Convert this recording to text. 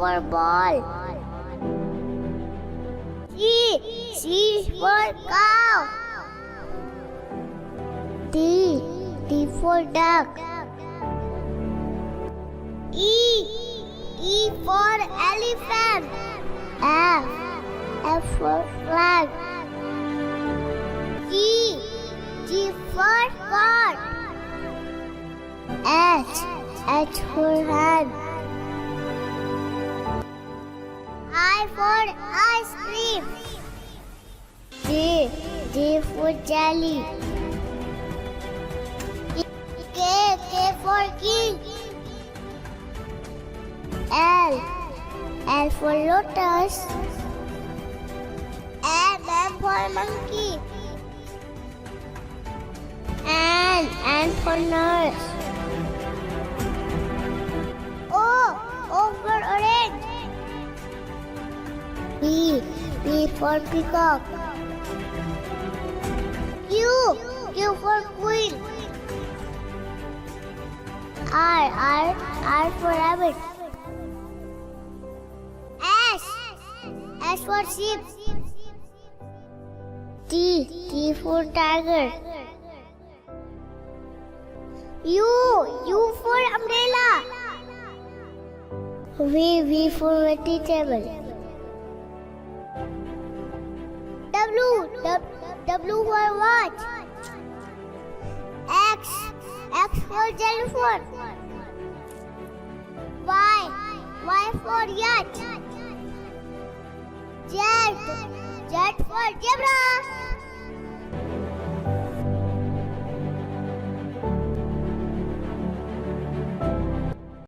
for ball. C for cow. D for duck. E for elephant. F for flag. G for god. H for hand. I for ice cream. J for jelly. K for king. L for lotus. M for monkey. N for nurse. O for orange. P for peacock. Q for queen. R for rabbit. S for sheep. T for tiger. U for umbrella. V for vegetable. W for watch. X for telephone. Y for yacht. Z for zebra.